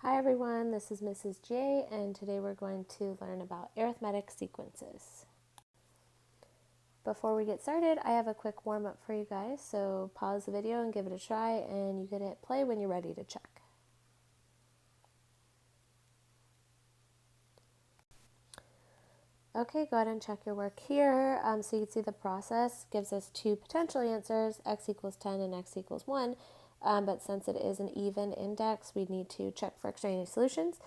Hi everyone, this is Mrs. J, and today we're going to learn about arithmetic sequences. Before we get started, I have a quick warm-up for you guys, so pause the video and give it a try, and you can hit play when you're ready to check. Okay, go ahead and check your work here. So you can see the process gives us two potential answers, x equals 10 and x equals 1. But since it is an even index, we need to check for extraneous solutions.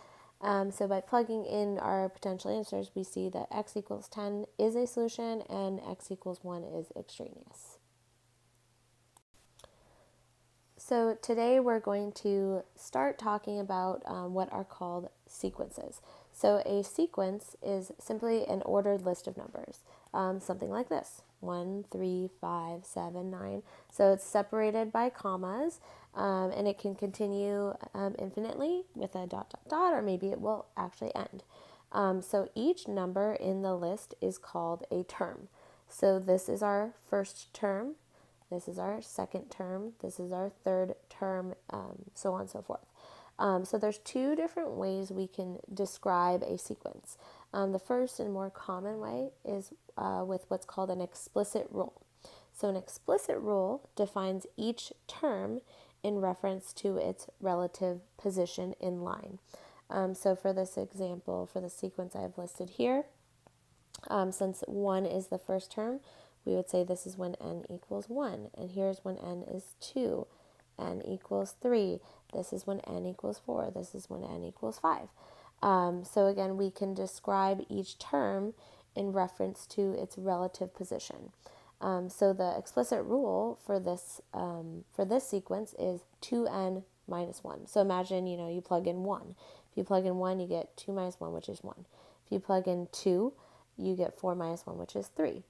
So by plugging in our potential answers, we see that x equals 10 is a solution and x equals 1 is extraneous. So today we're going to start talking about what are called sequences. So a sequence is simply an ordered list of numbers, something like this: 1, 3, 5, 7, 9. So it's separated by commas, and it can continue infinitely with a dot, dot, dot, or maybe it will actually end. So each number in the list is called a term. So this is our first term. This is our second term, this is our third term, so on and so forth. So there's two different ways we can describe a sequence. The first and more common way is with what's called an explicit rule. So an explicit rule defines each term in reference to its relative position in line. So for this example, for the sequence I have listed here, since 1 is the first term, we would say this is when n equals 1, and here's when n is 2, n equals 3, this is when n equals 4, this is when n equals 5. So again, we can describe each term in reference to its relative position. So the explicit rule for this sequence is 2n minus 1. So imagine, you plug in 1. If you plug in 1, you get 2 minus 1, which is 1. If you plug in 2, you get 4 minus 1, which is 3.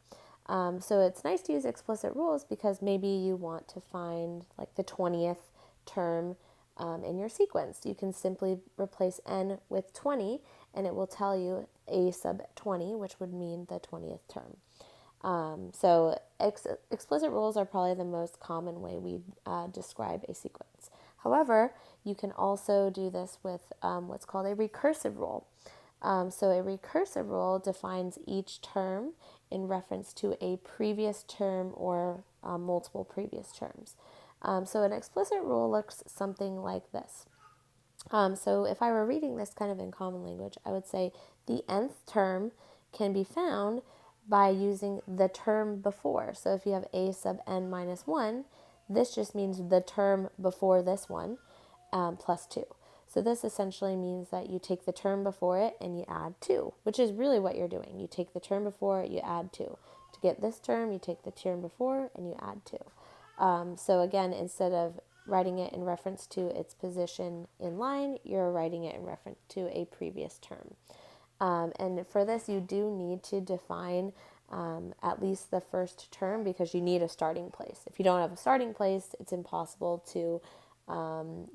So it's nice to use explicit rules because maybe you want to find like the 20th term in your sequence. You can simply replace n with 20 and it will tell you a sub 20, which would mean the 20th term. So explicit rules are probably the most common way we describe a sequence. However, you can also do this with what's called a recursive rule. So a recursive rule defines each term in reference to a previous term or multiple previous terms. So an explicit rule looks something like this. So if I were reading this kind of in common language, I would say the nth term can be found by using the term before. So if you have a sub n minus 1, this just means the term before this one plus 2. So this essentially means that you take the term before it and you add 2, which is really what you're doing. You take the term before it, you add 2. To get this term, you take the term before and you add 2. So again, instead of writing it in reference to its position in line, you're writing it in reference to a previous term. And for this, you do need to define at least the first term because you need a starting place. If you don't have a starting place, it's impossible to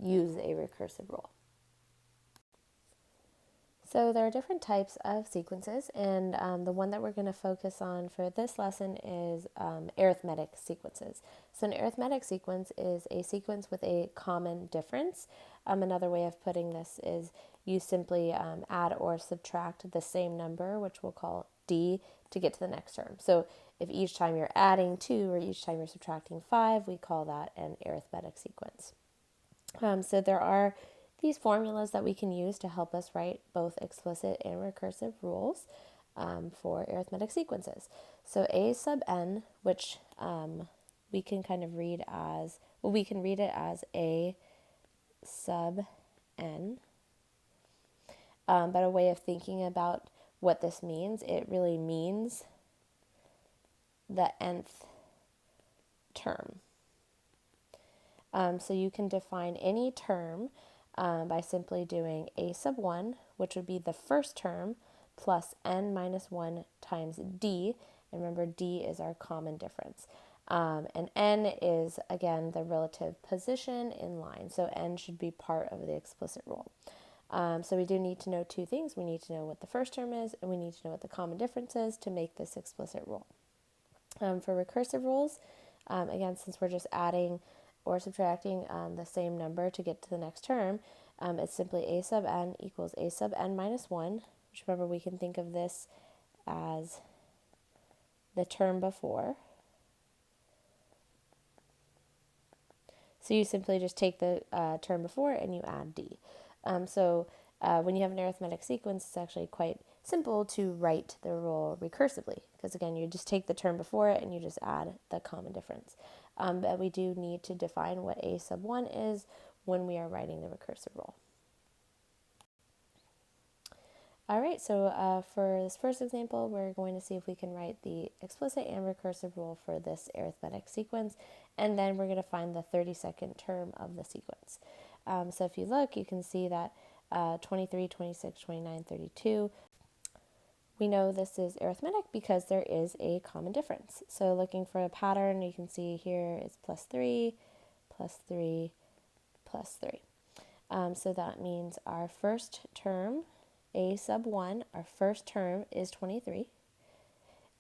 use a recursive rule. So there are different types of sequences, and the one that we're going to focus on for this lesson is arithmetic sequences. So an arithmetic sequence is a sequence with a common difference. Another way of putting this is you simply add or subtract the same number, which we'll call d, to get to the next term. So if each time you're adding 2 or each time you're subtracting 5, we call that an arithmetic sequence. So there are these formulas that we can use to help us write both explicit and recursive rules for arithmetic sequences. So a sub n, which we can kind of read as, well, we can read it as a sub n. But a way of thinking about what this means, it really means the nth term. So you can define any term by simply doing a sub 1, which would be the first term, plus n minus 1 times d. And remember, d is our common difference. And n is, again, the relative position in line. So n should be part of the explicit rule. So we do need to know two things. We need to know what the first term is, and we need to know what the common difference is to make this explicit rule. For recursive rules, again, since we're just adding or subtracting the same number to get to the next term, It's simply a sub n equals a sub n minus 1, which remember we can think of this as the term before. So you simply just take the term before and you add d. When you have an arithmetic sequence, it's actually quite simple to write the rule recursively, because again, you just take the term before it and you just add the common difference. But we do need to define what a sub 1 is when we are writing the recursive rule. All right, so for this first example, we're going to see if we can write the explicit and recursive rule for this arithmetic sequence, and then we're going to find the 32nd term of the sequence. So if you look, you can see that 23, 26, 29, 32, we know this is arithmetic because there is a common difference. So looking for a pattern, you can see here is plus 3, plus 3, plus 3. So that means our first term, a sub 1, our first term is 23.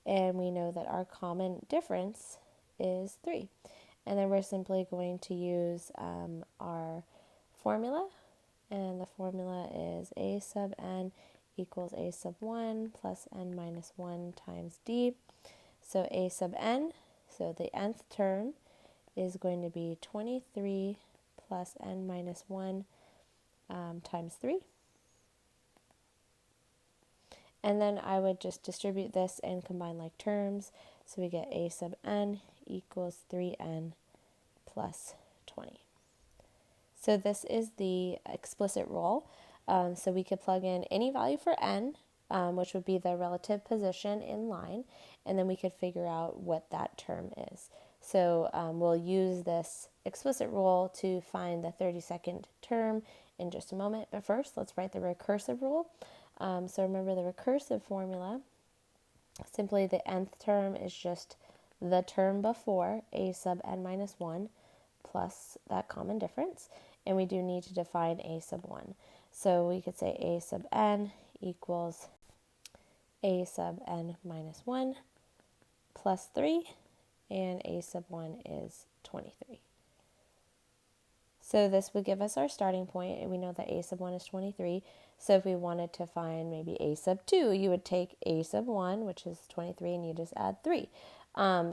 And we know that our common difference is 3. And then we're simply going to use our formula. And the formula is a sub n equals a sub 1 plus n minus 1 times d. So a sub n, so the nth term, is going to be 23 plus n minus 1 times 3. And then I would just distribute this and combine like terms. So we get a sub n equals 3n plus 20. So this is the explicit rule. So we could plug in any value for n, which would be the relative position in line, and then we could figure out what that term is. So we'll use this explicit rule to find the 32nd term in just a moment. But first, let's write the recursive rule. So remember the recursive formula, simply the nth term is just the term before, a sub n minus 1, plus that common difference. And we do need to define a sub 1. So we could say a sub n equals a sub n minus 1 plus 3, and a sub 1 is 23. So this would give us our starting point, and we know that a sub 1 is 23. So if we wanted to find maybe a sub 2, you would take a sub 1, which is 23, and you just add 3.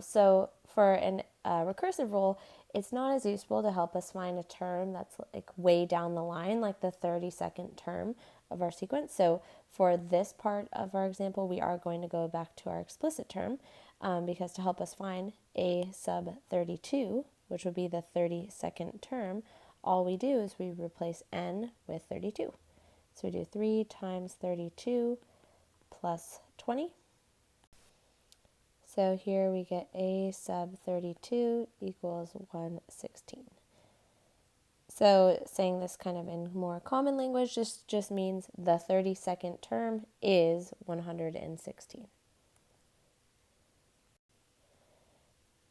So for a recursive rule, it's not as useful to help us find a term that's like way down the line, like the 32nd term of our sequence. So for this part of our example, we are going to go back to our explicit term because to help us find a sub 32, which would be the 32nd term, all we do is we replace n with 32. So we do 3 times 32 plus 20. So here we get a sub 32 equals 116. So saying this kind of in more common language just means the 32nd term is 116.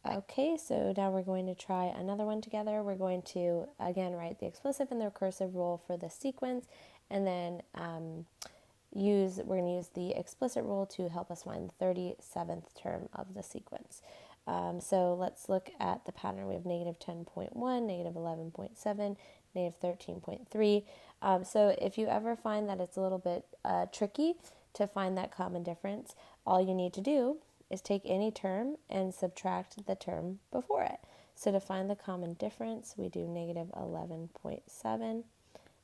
Okay, so now we're going to try another one together. We're going to, again, write the explicit and the recursive rule for the sequence, and then we're going to use the explicit rule to help us find the 37th term of the sequence. So let's look at the pattern. We have negative 10.1, negative 11.7, negative 13.3. So if you ever find that it's a little bit tricky to find that common difference, all you need to do is take any term and subtract the term before it. So to find the common difference, we do negative 11.7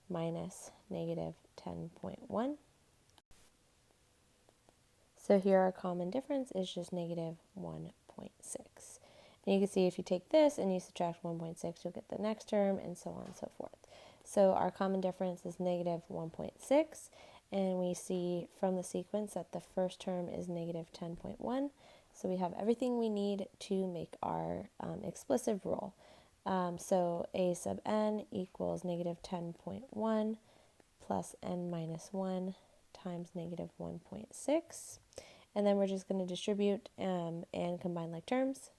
minus negative 10.1. So here our common difference is just negative 1.6. And you can see if you take this and you subtract 1.6, you'll get the next term, and so on and so forth. So our common difference is negative 1.6, and we see from the sequence that the first term is negative 10.1. So we have everything we need to make our explicit rule. So a sub n equals negative 10.1 plus n minus 1 times negative 1.6. And then we're just going to distribute and combine like terms.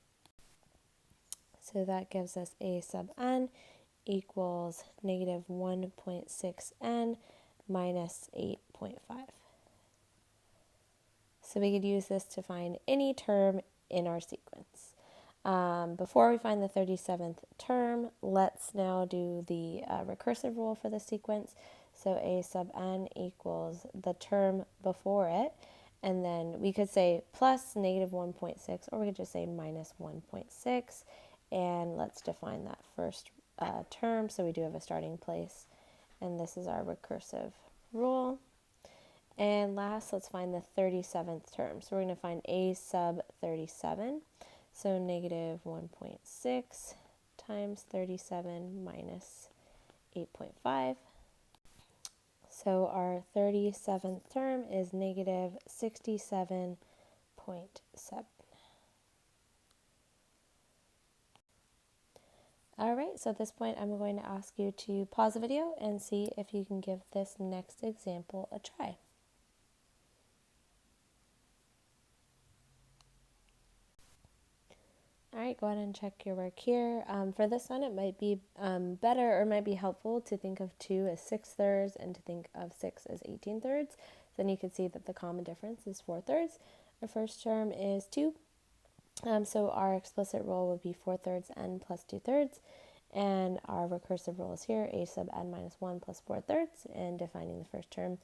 So that gives us a sub n equals negative 1.6n minus 8.5. So we could use this to find any term in our sequence. Before we find the 37th term, let's now do the recursive rule for the sequence. So a sub n equals the term before it, and then we could say plus negative 1.6, or we could just say minus 1.6, and let's define that first term so we do have a starting place, and this is our recursive rule. And last, let's find the 37th term. So we're going to find a sub 37. So negative 1.6 times 37 minus 8.5. So our 37th term is negative 67.7. All right, so at this point, I'm going to ask you to pause the video and see if you can give this next example a try. All right, go ahead and check your work here. For this one, it might be better or might be helpful to think of 2 as 6/3 and to think of 6 as 18/3. Then you can see that the common difference is 4/3. Our first term is 2. So our explicit rule would be 4/3 n plus 2/3. And our recursive rule is here, a sub n minus 1 plus 4/3, and defining the first term.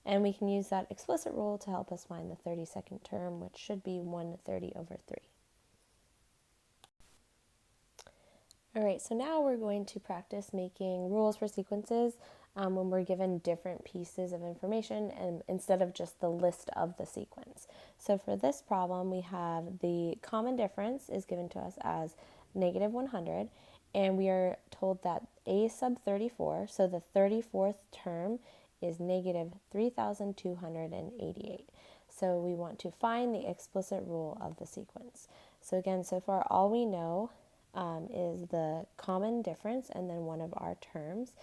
And we can use that explicit rule to help us find the 32nd term, which should be 1/30/3. All right, so now we're going to practice making rules for sequences when we're given different pieces of information and instead of just the list of the sequence. So for this problem, we have the common difference is given to us as negative 100, and we are told that a sub 34, so the 34th term, is negative 3,288. So we want to find the explicit rule of the sequence. So again, so far all we know is the common difference and then one of our terms.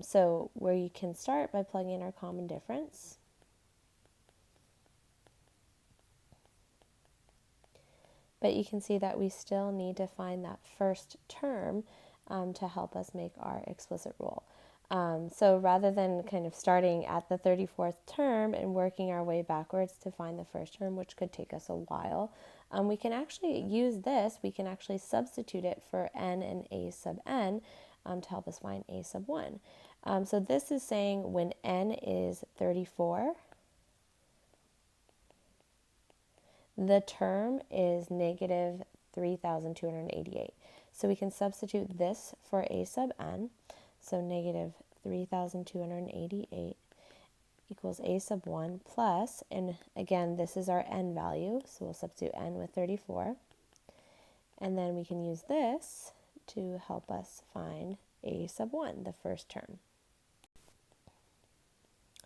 So where you can start by plugging in our common difference. But you can see that we still need to find that first term to help us make our explicit rule. So rather than kind of starting at the 34th term and working our way backwards to find the first term, which could take us a while, we can actually use this. We can actually substitute it for n and a sub n to help us find a sub 1. So this is saying when n is 34, the term is negative 3,288. So we can substitute this for a sub n. So negative 3,288 equals a sub 1 plus, and again, this is our n value, so we'll substitute n with 34. And then we can use this to help us find a sub 1, the first term.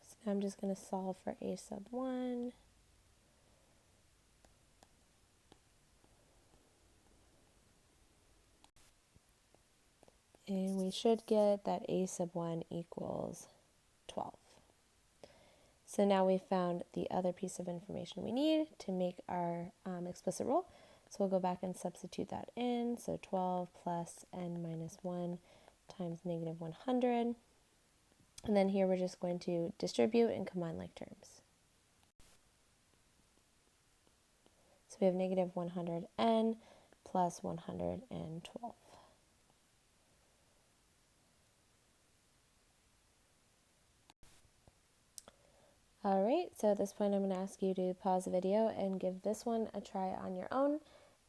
So I'm just going to solve for a sub 1. And we should get that a sub 1 equals 12. So now we've found the other piece of information we need to make our explicit rule. So we'll go back and substitute that in. So 12 plus n minus 1 times negative 100. And then here we're just going to distribute and combine like terms. So we have negative 100n plus 112. All right, so at this point I'm going to ask you to pause the video and give this one a try on your own.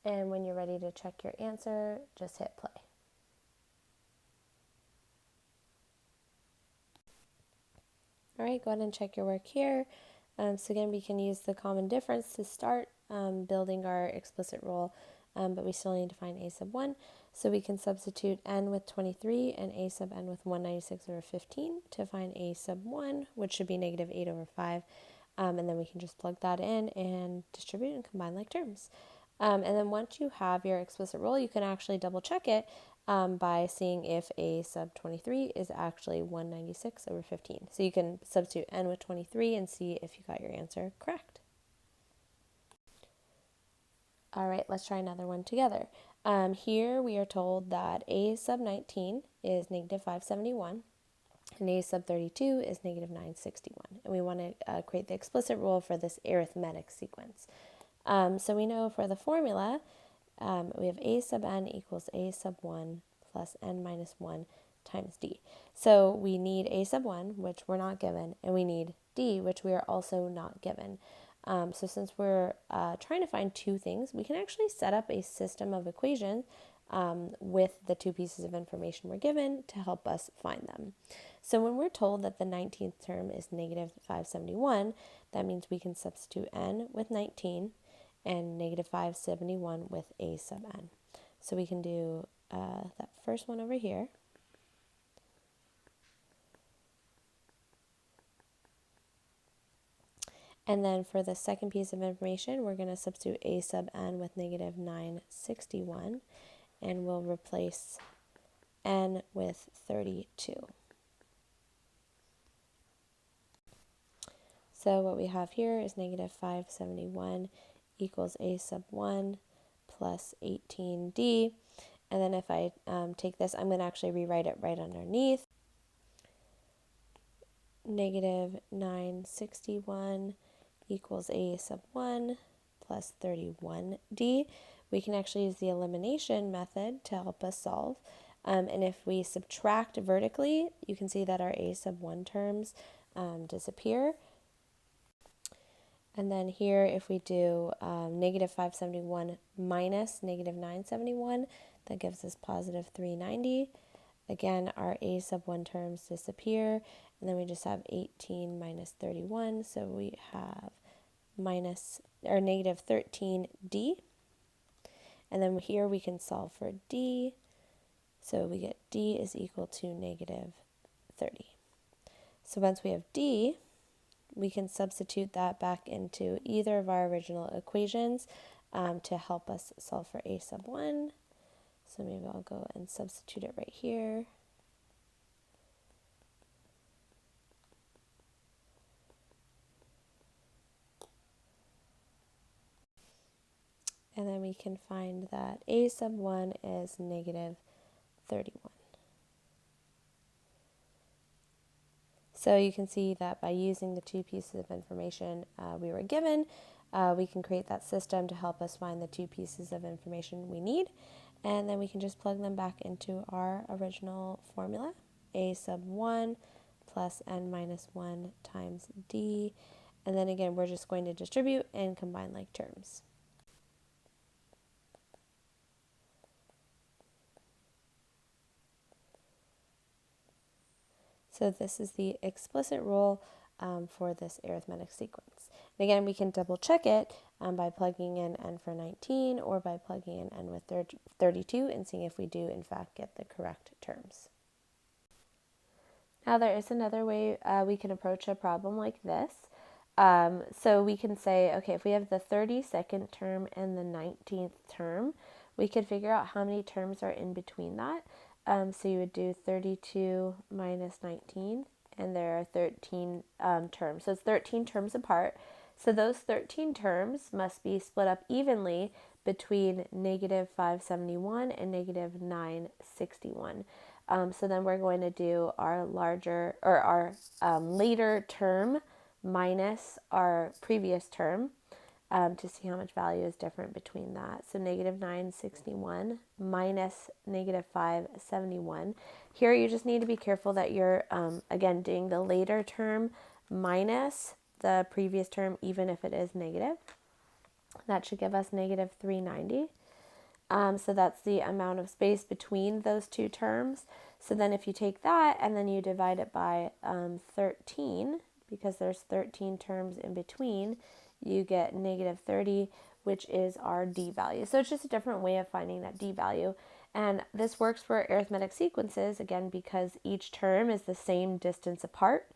And when you're ready to check your answer, just hit play. All right, go ahead and check your work here. So again, we can use the common difference to start building our explicit rule, but we still need to find a sub 1. So we can substitute n with 23 and a sub n with 196/15 to find a sub 1, which should be negative 8/5. And then we can just plug that in and distribute and combine like terms. And then once you have your explicit rule, you can actually double check it by seeing if a sub 23 is actually 196/15. So you can substitute n with 23 and see if you got your answer correct. All right, let's try another one together. Here we are told that a sub 19 is negative 571 and a sub 32 is negative 961. And we want to create the explicit rule for this arithmetic sequence. So we know for the formula, We have a sub n equals a sub 1 plus n minus 1 times d. So we need a sub 1, which we're not given, and we need d, which we are also not given. So since we're trying to find two things, we can actually set up a system of equations with the two pieces of information we're given to help us find them. So when we're told that the 19th term is negative 571, that means we can substitute n with 19 and negative 571 with a sub n. So we can do that first one over here. And then for the second piece of information, we're going to substitute a sub n with negative 961, and we'll replace n with 32. So what we have here is negative 571 equals a sub 1 plus 18d. And then if I take this, I'm going to actually rewrite it right underneath. Negative 961 equals a sub 1 plus 31d. We can actually use the elimination method to help us solve. And if we subtract vertically, you can see that our a sub 1 terms disappear. And then here, if we do negative 571 minus negative 971, that gives us positive 390. Again, our a sub 1 terms disappear, and then we just have 18 minus 31, so we have negative 13d. And then here we can solve for d, so we get d is equal to negative 30. So once we have d, we can substitute that back into either of our original equations to help us solve for a sub 1. So maybe I'll go and substitute it right here. And then we can find that a sub 1 is negative 31. So you can see that by using the two pieces of information we were given, we can create that system to help us find the two pieces of information we need. And then we can just plug them back into our original formula, a sub 1 plus n minus 1 times d. And then again, we're just going to distribute and combine like terms. So this is the explicit rule for this arithmetic sequence. And again, we can double check it by plugging in n for 19 or by plugging in n with 32 and seeing if we do in fact get the correct terms. Now there is another way we can approach a problem like this. So we can say, okay, if we have the 32nd term and the 19th term, we could figure out how many terms are in between that. So you would do 32 minus 19, and there are 13 terms. So it's 13 terms apart. So those 13 terms must be split up evenly between negative 571 and negative 961. So then we're going to do our later term minus our previous term to see how much value is different between that. So negative 961 minus negative 571. Here you just need to be careful that you're, again, doing the later term minus the previous term, even if it is negative. That should give us negative 390. So that's the amount of space between those two terms. So then if you take that and then you divide it by 13, because there's 13 terms in between, you get negative 30, which is our d value. So it's just a different way of finding that d value. And this works for arithmetic sequences, again, because each term is the same distance apart.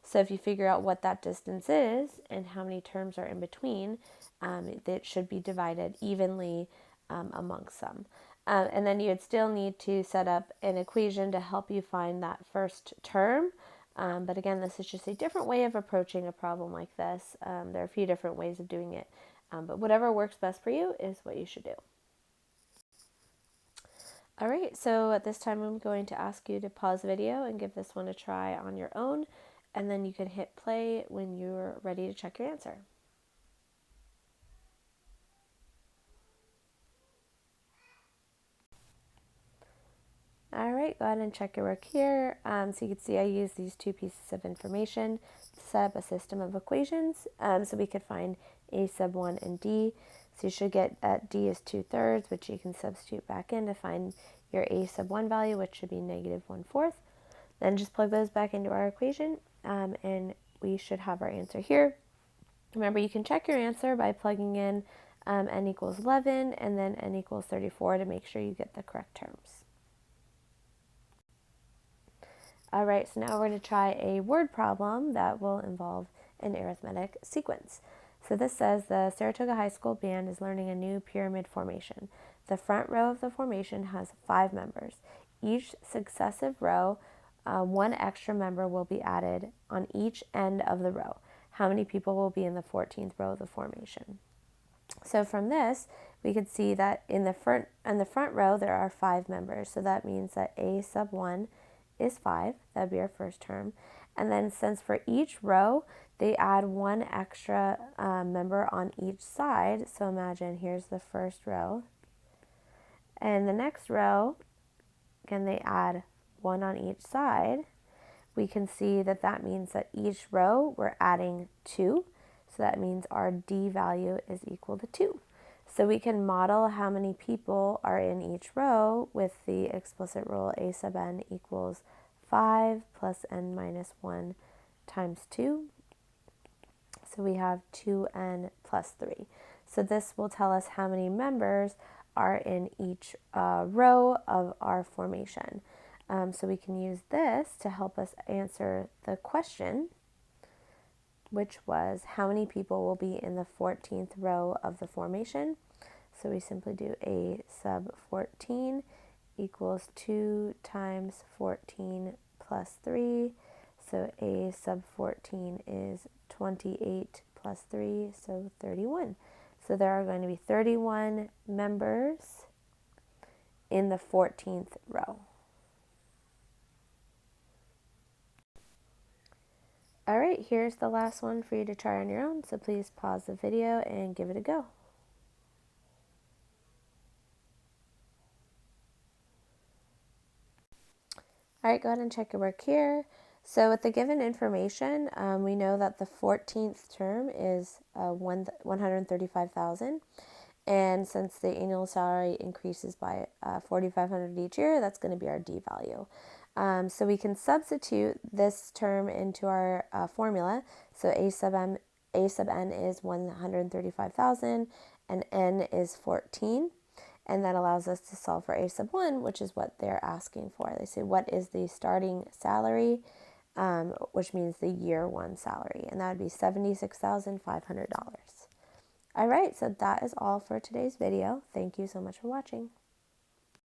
So if you figure out what that distance is and how many terms are in between, it should be divided evenly amongst them. And then you'd still need to set up an equation to help you find that first term. But again, this is just a different way of approaching a problem like this. There are a few different ways of doing it, but whatever works best for you is what you should do. All right, so at this time I'm going to ask you to pause the video and give this one a try on your own, and then you can hit play when you're ready to check your answer. All right, go ahead and check your work here. So you can see I use these two pieces of information to set up a system of equations. So we could find a sub 1 and d. So you should get that d is 2/3, which you can substitute back in to find your a sub 1 value, which should be negative 1/4. Then just plug those back into our equation, and we should have our answer here. Remember, you can check your answer by plugging in n equals 11 and then n equals 34 to make sure you get the correct terms. All right, so now we're going to try a word problem that will involve an arithmetic sequence. So this says the Saratoga High School band is learning a new pyramid formation. The front row of the formation has 5 members. Each successive row, one extra member will be added on each end of the row. How many people will be in the 14th row of the formation? So from this, we could see that in the front row there are 5 members. So that means that a sub 1 is 5. That would be our first term. And then since for each row they add one extra member on each side, so imagine here's the first row, and the next row, again they add one on each side. We can see that that means that each row we're adding 2. So that means our d value is equal to 2. So we can model how many people are in each row with the explicit rule a sub n equals 5 plus n minus 1 times 2. So we have 2n plus 3. So this will tell us how many members are in each row of our formation. So we can use this to help us answer the question, which was how many people will be in the 14th row of the formation. So we simply do a sub 14 equals 2 times 14 plus 3. So a sub 14 is 28 plus 3, so 31. So there are going to be 31 members in the 14th row. All right, here's the last one for you to try on your own, so please pause the video and give it a go. All right, go ahead and check your work here. So with the given information, we know that the 14th term is 135,000. And since the annual salary increases by 4,500 each year, that's going to be our D value. So we can substitute this term into our formula. So a sub n is 135,000 and n is 14. And that allows us to solve for a sub 1, which is what they're asking for. They say, what is the starting salary, which means the year 1 salary. And that would be $76,500. All right, so that is all for today's video. Thank you so much for watching.